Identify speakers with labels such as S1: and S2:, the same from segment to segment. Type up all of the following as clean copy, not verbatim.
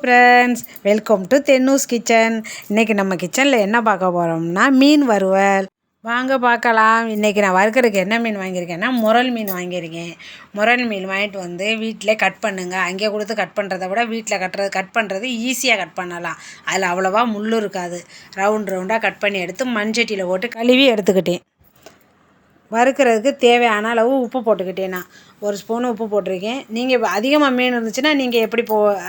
S1: Friends, welcome to தென்னூஸ் kitchen. இன்றைக்கி நம்ம கிச்சனில் என்ன பார்க்க போகிறோம்னா மீன் வறுவல். வாங்க பார்க்கலாம். இன்றைக்கி நான் வறுக்கிறதுக்கு என்ன மீன் வாங்கியிருக்கேன்னா முரல் மீன் வாங்கியிருக்கேன். முரல் மீன் வாங்கிட்டு வந்து வீட்டிலே கட் பண்ணுங்கள். அங்கே கொடுத்து கட் பண்ணுறத விட வீட்டில் கட் பண்ணுறது ஈஸியாக கட் பண்ணலாம். அதில் அவ்வளோவா முள் இருக்காது. ரவுண்டாக கட் பண்ணி எடுத்து மண்சட்டியில் போட்டு கழுவி எடுத்துக்கிட்டேன். வறுக்கிறதுக்கு தேவையான அளவு உப்பு போட்டுக்கிட்டேன். நான் 1 ஸ்பூன் உப்பு போட்டிருக்கேன். நீங்கள் அதிகமாக மீன் இருந்துச்சுன்னா நீங்கள் எப்படி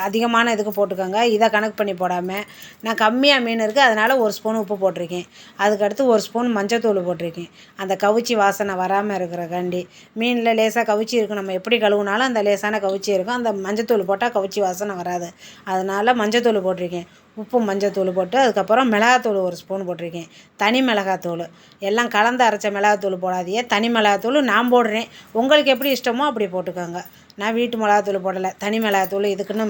S1: அதிகமான இதுக்கு போட்டுக்கோங்க. இதை கணக்கு பண்ணி போடாமல் நான் கம்மியாக மீன் இருக்குது அதனால் 1 ஸ்பூன் உப்பு போட்டிருக்கேன். அதுக்கடுத்து 1 ஸ்பூன் மஞ்சத்தூள் போட்டிருக்கேன். அந்த கவுச்சி வாசனை வராமல் இருக்கிறக்காண்டி. மீனில் லேசாக கவுச்சி இருக்கும். நம்ம எப்படி கழுவுனாலும் அந்த லேசான கவுச்சி இருக்கும். அந்த மஞ்சத்தூள் போட்டால் கவுச்சி வாசனை வராது. அதனால் மஞ்சத்தூள் போட்டிருக்கேன். உப்பு மஞ்சத்தூள் போட்டு அதுக்கப்புறம் மிளகாத்தூள் 1 ஸ்பூன் போட்டிருக்கேன். தனி மிளகாத்தூள் எல்லாம் கலந்து அரைச்ச மிளகாத்தூள் போடாதீங்க. தனி மிளகாத்தூள் நான் போடுறேன். உங்களுக்கு எப்படி இஷ்டமோ அப்படி போட்டுக்கோங்க. நான் வீட்டு மிளகாத்தூள் போடலை. தனி மிளகாத்தூள் இதுக்குன்னு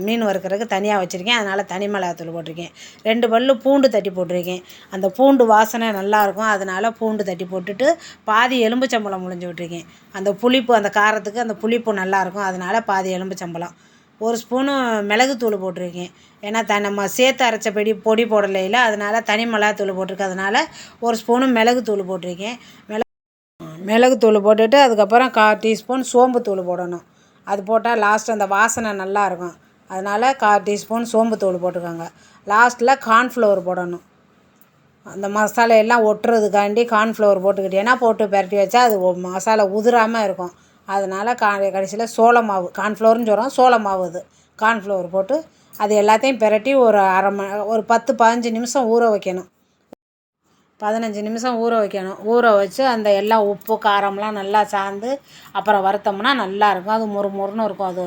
S1: மீன் வறுக்கிறதுக்கு தனியாக வச்சுருக்கேன். அதனால் தனி மிளகாத்தூள் போட்டிருக்கேன். 2 பல்லு பூண்டு தட்டி போட்டிருக்கேன். அந்த பூண்டு வாசனை நல்லாயிருக்கும். அதனால் பூண்டு தட்டி போட்டுட்டு பாதி எலும்புச்சம்பழம் முழிஞ்சு விட்டுருக்கேன். அந்த புளிப்பு அந்த காரத்துக்கு அந்த புளிப்பு நல்லாயிருக்கும். அதனால் பாதி எலும்புச்சம்பழம். 1 ஸ்பூனு மிளகுத்தூள் போட்டிருக்கேன். ஏன்னா நம்ம சேர்த்து அரைச்ச பொடி போடலையில் அதனால் தனி மிளகாத்தூள் போட்டிருக்கேன். அதனால் 1 ஸ்பூனு மிளகுத்தூள் போட்டிருக்கேன். மிளகுத்தூள் போட்டுட்டு அதுக்கப்புறம் 1/4 டீஸ்பூன் சோம்புத்தூள் போடணும். அது போட்டால் லாஸ்ட்டு அந்த வாசனை நல்லாயிருக்கும். அதனால் 1/4 டீஸ்பூன் சோம்புத்தூள் போட்டுக்கோங்க. லாஸ்ட்டில் கார்ன்ஃப்ளவர் போடணும். அந்த மசாலா எல்லாம் ஒட்டுறதுக்காண்டி கார்ன்ஃப்ளவர் போட்டுக்கிட்டேன்னா போட்டு பரட்டி வச்சா அது மசாலா உதிராமல் இருக்கும். அதனால் கடைசியில் சோள மாவு கார்ன்ஃப்ளவர்னு சொல்கிறோம், சோள மாவு அது கார்ன்ஃப்ளவர் போட்டு அது எல்லாத்தையும் பிரட்டி ஒரு 10-15 நிமிஷம் ஊற வைக்கணும். 15 நிமிஷம் ஊற வைக்கணும். ஊற வச்சு அந்த எல்லாம் உப்பு காரம்லாம் நல்லா சார்ந்து அப்புறம் வறுத்தோம்னா நல்லாயிருக்கும். அது மொறுன்னு இருக்கும். அது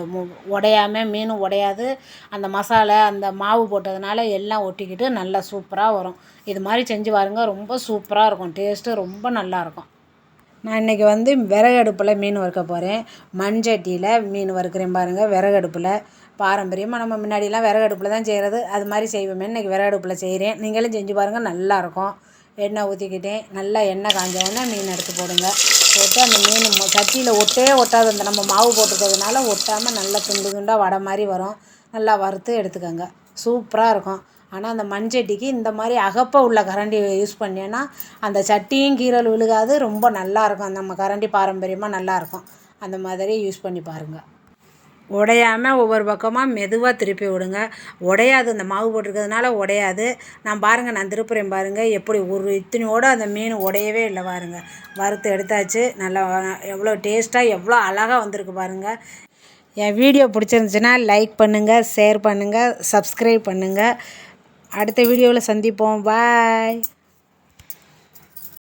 S1: உடையாமல் மீனும் உடையாது. அந்த மசாலா அந்த மாவு போட்டதுனால எல்லாம் ஒட்டிக்கிட்டு நல்லா சூப்பராக வரும். இது மாதிரி செஞ்சு பாருங்க. ரொம்ப சூப்பராக இருக்கும். டேஸ்ட்டு ரொம்ப நல்லாயிருக்கும். நான் இன்றைக்கி விறகு அடுப்பில் மீன் வறுக்க போகிறேன். மண்சட்டியில் மீன் வறுக்கிறேன் பாருங்கள். விறகு அடுப்பில் பாரம்பரியமாக நம்ம முன்னாடிலாம் விறகு அடுப்பில் தான் செய்கிறது. அது மாதிரி செய்வோமே. இன்றைக்கி விறகு அடுப்பில் செய்கிறேன். நீங்களும் செஞ்சு பாருங்கள். நல்லாயிருக்கும். எண்ணெய் ஊற்றிக்கிட்டேன். நல்லா எண்ணெய் காஞ்சோடனே மீன் எடுத்து போடுங்க. போட்டு அந்த மீன் சட்டியில் ஒட்டாது. அந்த நம்ம மாவு போட்டுக்கிறதுனால ஒட்டாமல் நல்லா துண்டாக வடை மாதிரி வரும். நல்லா வறுத்து எடுத்துக்கோங்க. சூப்பராக இருக்கும். ஆனால் அந்த மண்சட்டிக்கு இந்த மாதிரி அகப்பை உள்ள கரண்டி யூஸ் பண்ணினா அந்த சட்டியும் கீறல் விழுகாது. ரொம்ப நல்லாயிருக்கும். நம்ம கரண்டி பாரம்பரியமாக நல்லாயிருக்கும். அந்த மாதிரி யூஸ் பண்ணி பாருங்கள். உடையாமல் ஒவ்வொரு பக்கமாக மெதுவாக திருப்பி விடுங்க. உடையாது. அந்த மாவு போட்டிருக்கிறதுனால உடையாது. நான் திருப்புறேன் பாருங்கள். எப்படி ஒரு இத்தனையோடு அந்த மீன் உடையவே இல்லை பாருங்கள். வறுத்து எடுத்தாச்சு. நல்லா எவ்வளோ டேஸ்ட்டாக எவ்வளோ அழகாக வந்திருக்கு பாருங்கள். என் வீடியோ பிடிச்சிருந்துச்சின்னா லைக் பண்ணுங்கள், ஷேர் பண்ணுங்கள், சப்ஸ்கிரைப் பண்ணுங்கள். அடுத்த வீடியோவில் சந்திப்போம். பாய்.